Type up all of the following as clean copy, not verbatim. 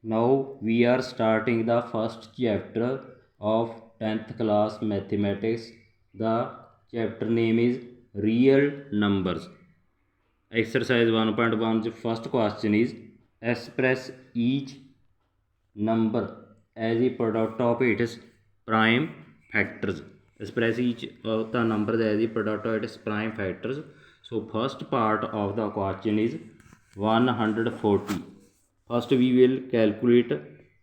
Now we are starting the first chapter of 10th class mathematics. The chapter name is real numbers. Exercise 1.1 first question is express each number as a product of its prime factors. Express each of the numbers as a product of its prime factors. So first part of the question is 140. First we will calculate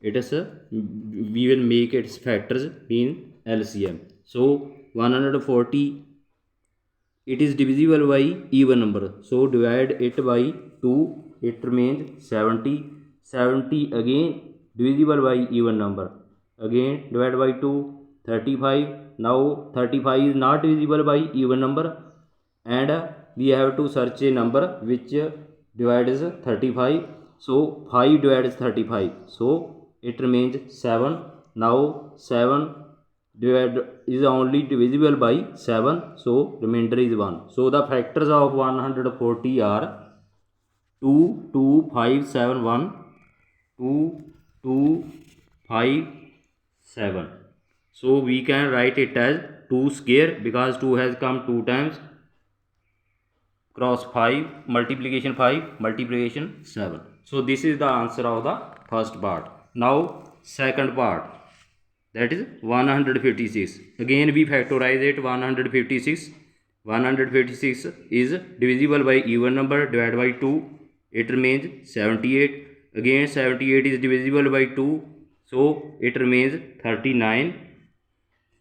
its, we will make its factors in LCM. So 140, it is divisible by even number, so divide it by 2, it remains 70. 70 again divisible by even number, again divide by 2, 35. Now 35 is not divisible by even number, and we have to search a number which divides 35. So 5 divides 35, so it remains 7. Now 7 divide is only divisible by 7, so remainder is 1. So the factors of 140 are 2 2 5 7 1, 2 2 5 7. So we can write it as 2 square because 2 has come 2 times, cross 5 multiplication 5 multiplication 7. So this is the answer of the first part. Now second part, that is 156. Again we factorize it. 156 is divisible by even number, divided by 2, it remains 78. Again 78 is divisible by 2, so it remains 39.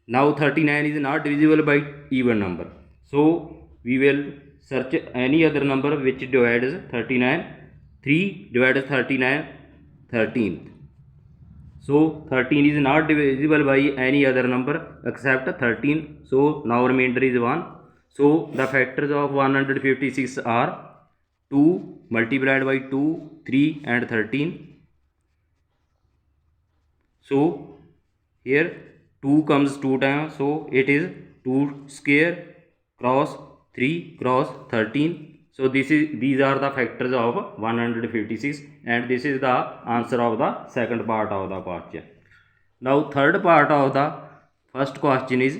Now 39 is not divisible by even number, so we will search any other number which divides 39. 3 divides 39, 13th. So 13 is not divisible by any other number except 13, so now remainder is 1. So the factors of 156 are 2 multiplied by 2, 3 and 13. So here 2 comes 2 times, so it is 2 square cross 3 cross 13. So these are the factors of 156, and this is the answer of the second part of the question. Now third part of the first question is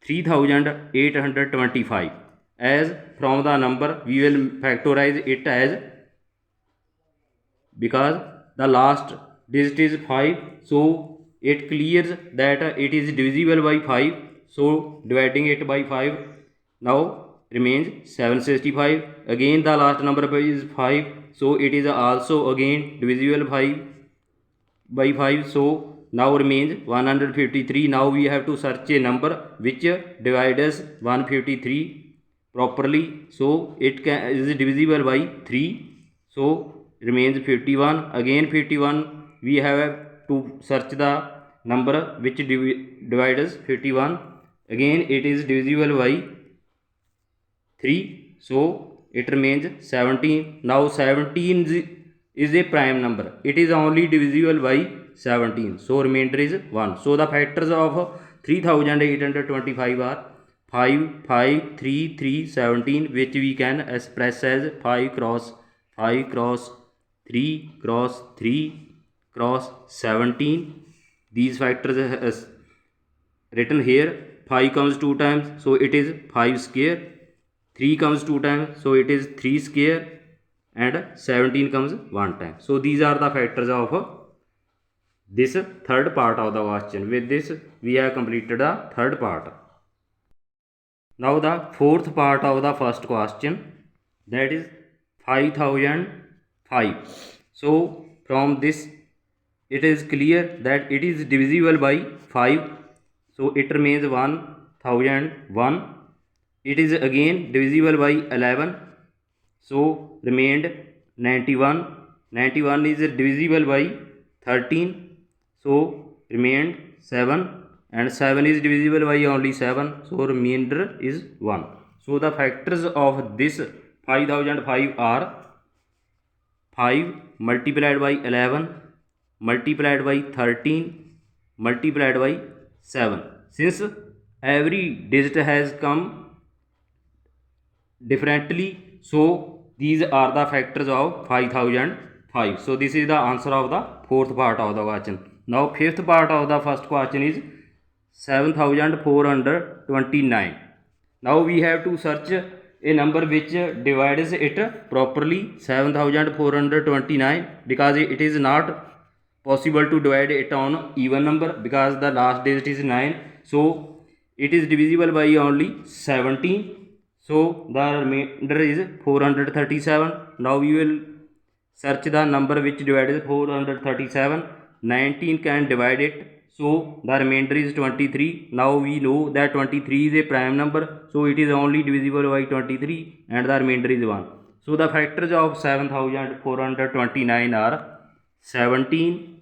3825. As from the number we will factorize it as, because the last digit is 5, so it clears that it is divisible by 5, so dividing it by 5, now remains 765. Again the last number is 5, so it is also again divisible by 5, so now remains 153. Now we have to search a number which divides 153 properly, so it is divisible by 3, so remains 51. Again 51 we have to search the number which divides 51, again it is divisible by 3, so it remains 17. Now 17 is a prime number, it is only divisible by 17, so remainder is 1. So the factors of 3825 are 5 5 3 3 17, which we can express as 5 cross 5 cross 3 cross 3 cross 17. These factors is written here. 5 comes 2 times, so it is 5 square. 3 comes 2 times, so it is 3 square, and 17 comes 1 time. So these are the factors of this third part of the question. With this we have completed the third part. Now the fourth part of the first question, that is 5005. So from this it is clear that it is divisible by 5, so it remains 1001. It is again divisible by 11, so remained 91. 91 is divisible by 13, so remained 7, and 7 is divisible by only 7, so remainder is 1. So the factors of this 5005 are 5 multiplied by 11 multiplied by 13 multiplied by 7. Since every digit has come differently, so these are the factors of 5005. 5. So this is the answer of the fourth part of the question. Now fifth part of the first question is 7429. Now we have to search a number which divides it properly, 7429, because it is not possible to divide it on even number because the last digit is 9. So it is divisible by only 17. So the remainder is 437. Now we will search the number which divides 437. 19 can divide it, so the remainder is 23. Now we know that 23 is a prime number, so it is only divisible by 23 and the remainder is 1. So the factors of 7429 are 17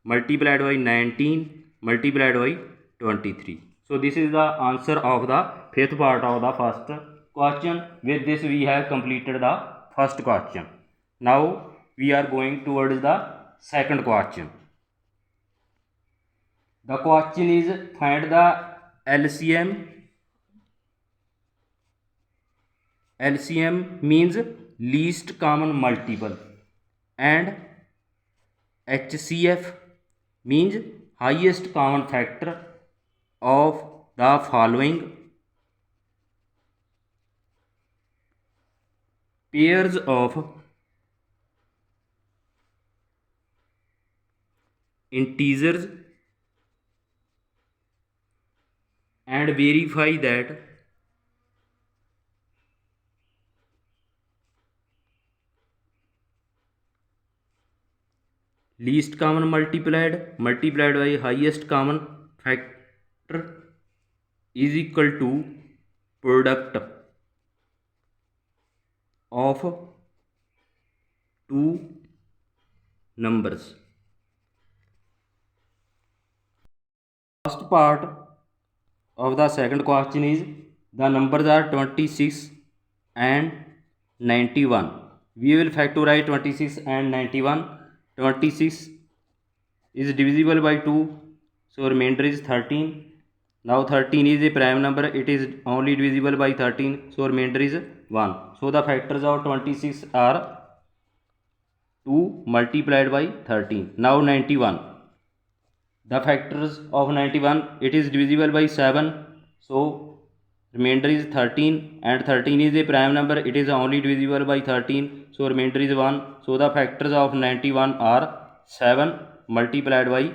multiplied by 19 multiplied by 23. So this is the answer of the fifth part of the first question. With this we have completed the first question. Now we are going towards the second question. The question is find the LCM. LCM means least common multiple, and HCF means highest common factor of the following pairs of integers and verify that least common multiplied by highest common factor is equal to product of two numbers. First part of the second question is the numbers are 26 and 91. We will factorize 26 and 91. 26 is divisible by 2, so remainder is 13. Now 13 is a prime number, it is only divisible by 13, so remainder is 1. So the factors of 26 are 2 multiplied by 13. Now 91. The factors of 91, it is divisible by 7, so remainder is 13, and 13 is a prime number, it is only divisible by 13, so remainder is 1. So the factors of 91 are 7 multiplied by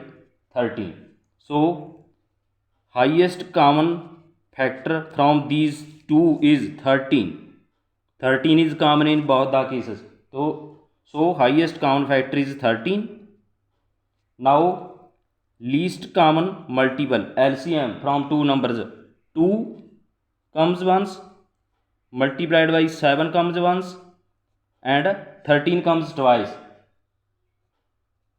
13. So highest common factor from these two is 13. 13 is common in both the cases, so highest common factor is 13. Now least common multiple, LCM, from two numbers, 2 comes once, multiplied by 7 comes once, and 13 comes twice.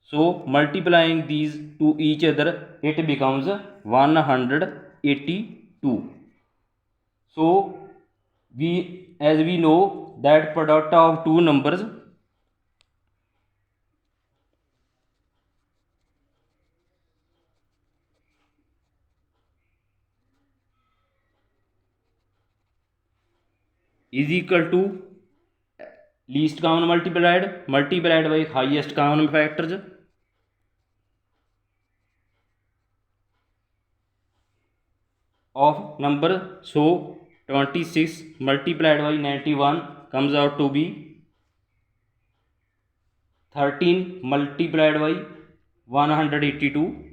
So multiplying these to each other, it becomes 182. So as we know that product of two numbers is equal to least common multiplied by highest common factors of number. So 26 multiplied by 91 comes out to be 13 multiplied by 182,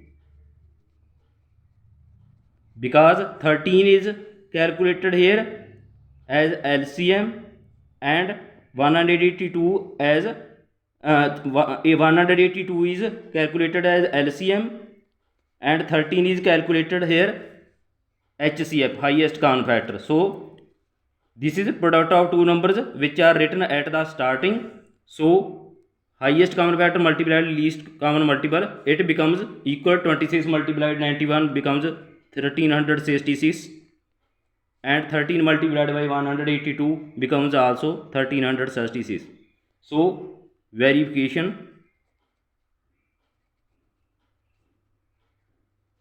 because 13 is calculated here as LCM and 182 as 182 is calculated as LCM and 13 is calculated here HCF, highest common factor. So this is product of two numbers which are written at the starting. So highest common factor multiplied least common multiple, it becomes equal 26 multiplied 91 becomes 1366, and 13 multiplied by 182 becomes also 1366. So verification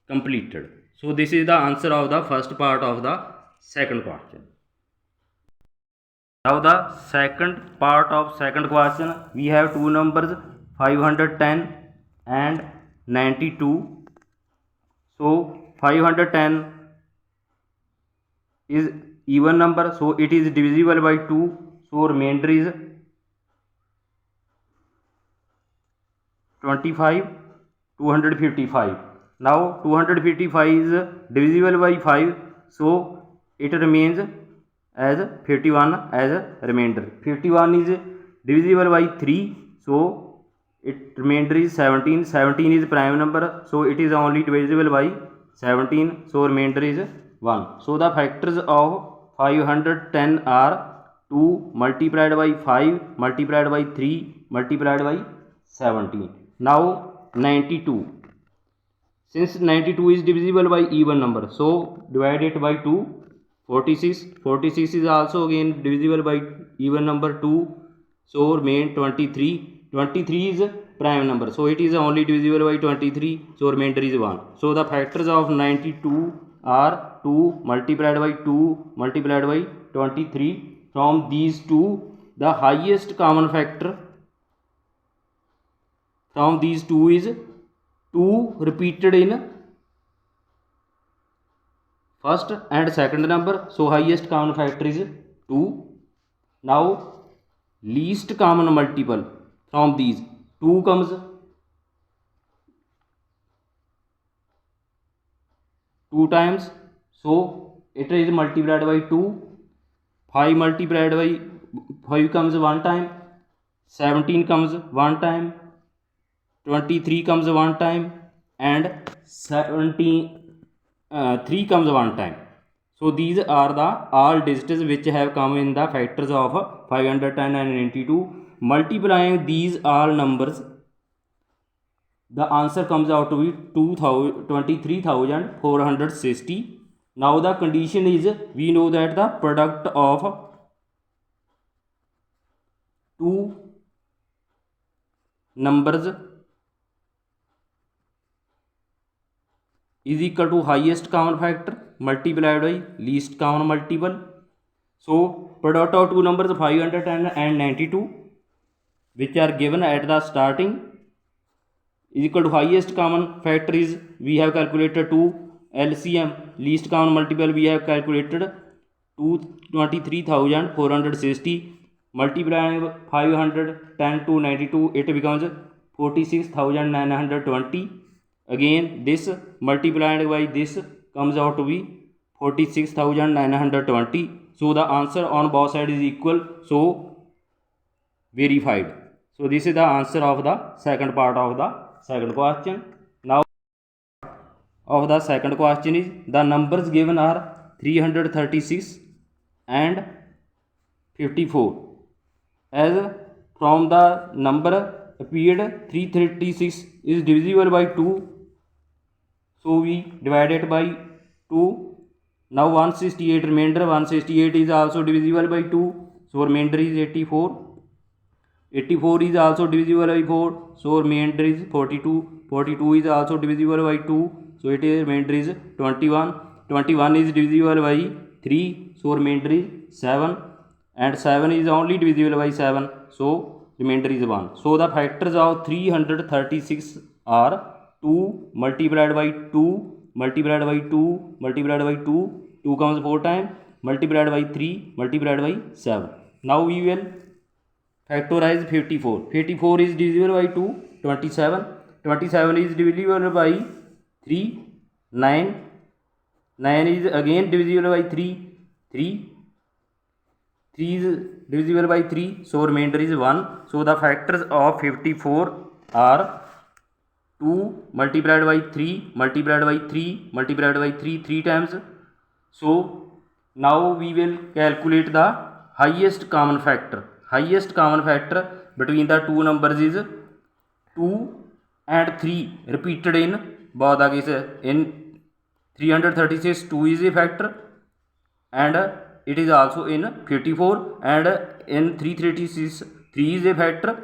completed. So this is the answer of the first part of the second question. Now the second part of second question, we have two numbers 510 and 92. So 510 is even number, so it is divisible by 2, so remainder is 25, 255. Now 255 is divisible by 5, so it remains as 51 as remainder. 51 is divisible by 3, so it remainder is 17. 17 is prime number, so it is only divisible by 17, so remainder is 1. So the factors of 510 are 2 multiplied by 5 multiplied by 3 multiplied by 17. Now 92. Since 92 is divisible by even number, so divide it by 2. 46. 46 is also again divisible by even number 2, so remain 23. 23 is prime number, so it is only divisible by 23, so remainder is 1. So the factors of 92 are 2 multiplied by 2 multiplied by 23. From these two, the highest common factor from these two is 2 repeated in first and second number, so highest common factor is 2. Now least common multiple from these 2 comes 2 times, so it is multiplied by 2. 5 multiplied by 5 comes 1 time, 17 comes 1 time, 23 comes 1 time, and 3 comes 1 time. So these are the all digits which have come in the factors of 510 and 92. Multiplying these all numbers, the answer comes out to be 23,460. Now the condition is, we know that the product of two numbers is equal to highest common factor multiplied by least common multiple. So product of two numbers 510 and 92 which are given at the starting is equal to highest common factor is, we have calculated 2. LCM least common multiple we have calculated 23,460. Multiplying 510 to 92, it becomes 46,920. Again this multiplied by this comes out to be 46,920. So the answer on both sides is equal, so verified. So this is the answer of the second part of the second question. Now of the second question is, the numbers given are 336 and 54. As from the number appeared 336 is divisible by 2, so we divide it by 2. Now 168 remainder, 168 is also divisible by 2, so remainder is 84. 84 is also divisible by 4, so remainder is 42. 42 is also divisible by 2, so it is remainder is 21. 21 is divisible by 3, so remainder is 7, and 7 is only divisible by 7, so remainder is 1. So the factors of 336 are 2 multiplied by 2 multiplied by 2 multiplied by 2, 2 comes 4 times, multiplied by 3 multiplied by 7. Now we will factorize 54. 54 is divisible by 2, 27. 27 is divisible by 3, 9. 9 is again divisible by 3, 3. 3 is divisible by 3, so remainder is 1. So the factors of 54 are 2 multiplied by 3 multiplied by 3 multiplied by 3, 3 times. So now we will calculate the highest common factor. Highest common factor between the two numbers is 2 and 3 repeated in both the cases. In 336 2 is a factor, and it is also in 54, and in 336 3 is a factor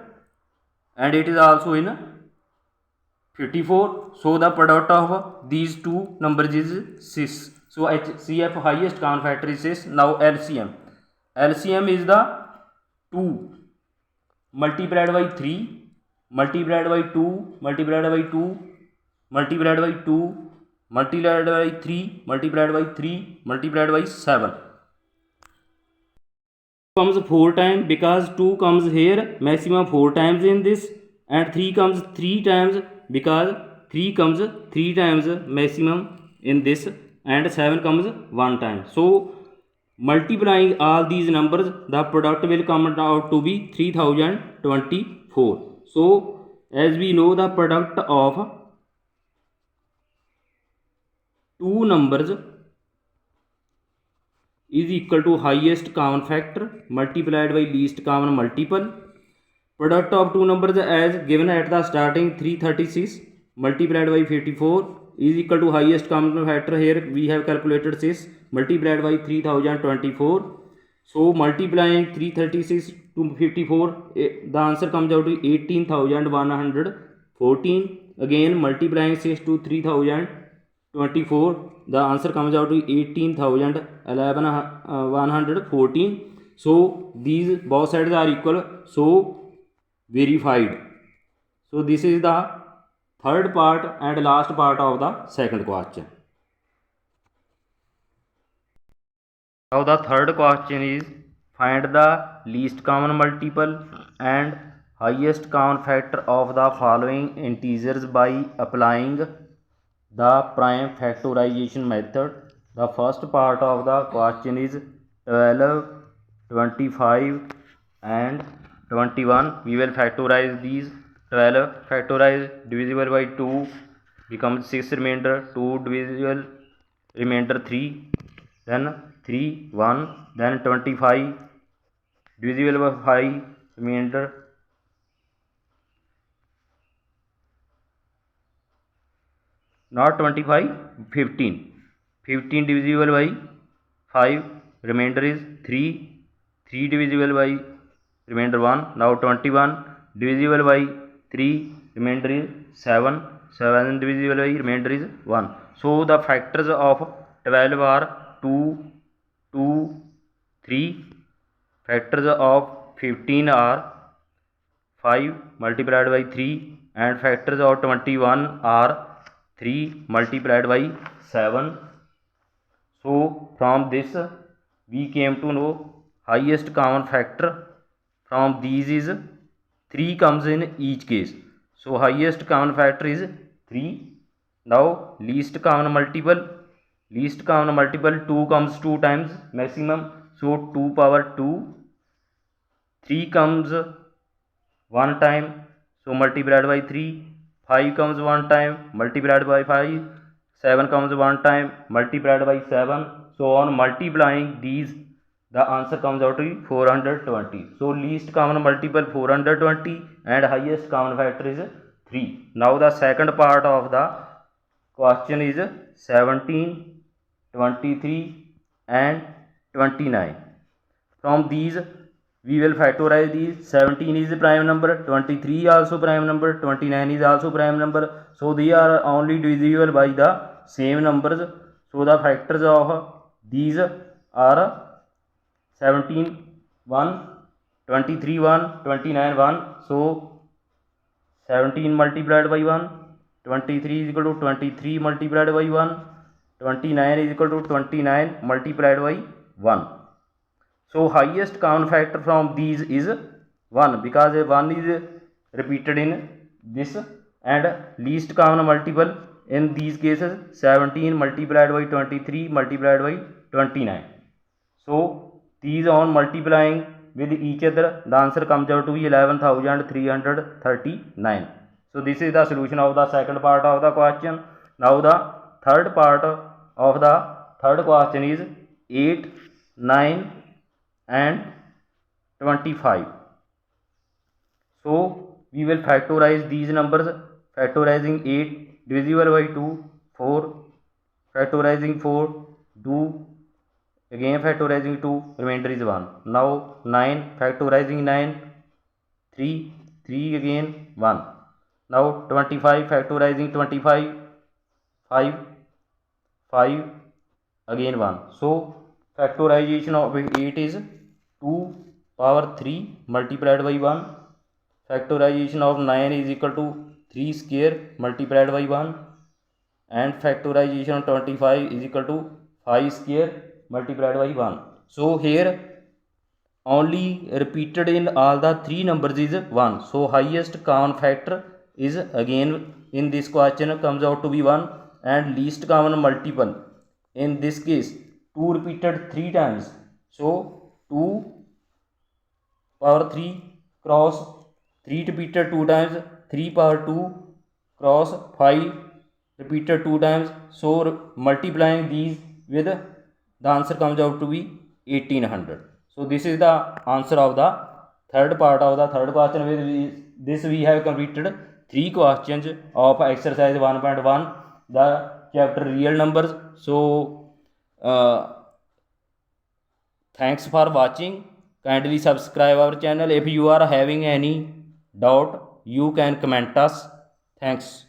and it is also in 54. So the product of these two numbers is 6. So HCF highest common factor is 6. Now LCM. LCM is the 2 multiplied by 3 multiplied by 2 multiplied by 2 multiplied by 2 multiplied by 3 multiplied by 3 multiplied by 7 comes 4 times because 2 comes here maximum 4 times in this, and 3 comes 3 times because 3 comes 3 times maximum in this, and 7 comes 1 time. So multiplying all these numbers, the product will come out to be 3024. So as we know, the product of two numbers is equal to highest common factor multiplied by least common multiple. Product of two numbers as given at the starting 336 multiplied by 54 is equal to highest common factor. Here we have calculated 6 multiplied by 3024. So multiplying 336 to 54, the answer comes out to 18,114. Again multiplying 6 to 3024, the answer comes out to 18,114. So these both sides are equal, so verified. So this is the third part and last part of the second question. Now the third question is find the least common multiple and highest common factor of the following integers by applying the prime factorization method. The first part of the question is 12, 25 and 21. We will factorize these. 12 factorize divisible by 2 becomes 6 remainder, 2 divisible remainder 3, then 3 1, then 25 divisible by 5 remainder, not 25, 15 divisible by 5 remainder is 3, 3 divisible by remainder 1. Now 21 divisible by 3 remainder is 7, 7 divisible by remainder is 1. So the factors of 12 are 2, 2, 3. Factors of 15 are 5 multiplied by 3, and factors of 21 are 3 multiplied by 7. So from this we came to know highest common factor from these is 3 comes in each case. So highest common factor is 3. Now least common multiple 2 comes 2 times maximum, so 2 power 2. 3 comes 1 time, so multiplied by 3. 5 comes 1 time multiplied by 5. 7 comes 1 time multiplied by 7. So on multiplying these, the answer comes out to be 420. So least common multiple 420 and highest common factor is 3. Now the second part of the question is 17, 23 and 29. From these we will factorize these. 17 is a prime number, 23 also prime number, 29 is also prime number. So they are only divisible by the same numbers. So the factors of these are 17 1, 23 1, 29 1. So 17 multiplied by 1, 23 is equal to 23 multiplied by 1, 29 is equal to 29 multiplied by 1. So highest common factor from these is 1 because 1 is repeated in this, and least common multiple in these cases 17 multiplied by 23 multiplied by 29. So these on multiplying with each other, the answer comes out to be 11,339. So this is the solution of the second part of the question. Now the third part of the third question is 8, 9 and 25. So we will factorize these numbers. Factorizing 8 divisible by 2 4, factorizing 4 2, again factorizing 2 remainder is 1. Now 9 factorizing 9 3, 3 again 1. Now 25 factorizing 25 5, 5 again 1. So factorization of 8 is 2 power 3 multiplied by 1. Factorization of 9 is equal to 3 square multiplied by 1. And factorization of 25 is equal to 5 square multiplied by 1. So here only repeated in all the three numbers is 1. So highest common factor is again in this question comes out to be 1, and least common multiple in this case 2 repeated 3 times. So 2 power 3 cross 3 repeated 2 times, 3 power 2 cross 5 repeated 2 times. So multiplying these with the answer comes out to be 1800. So this is the answer of the third part of the third question. With this we have completed 3 questions of exercise 1.1, the chapter real numbers. So thanks for watching. Kindly subscribe our channel. If you are having any doubt, you can comment us. Thanks.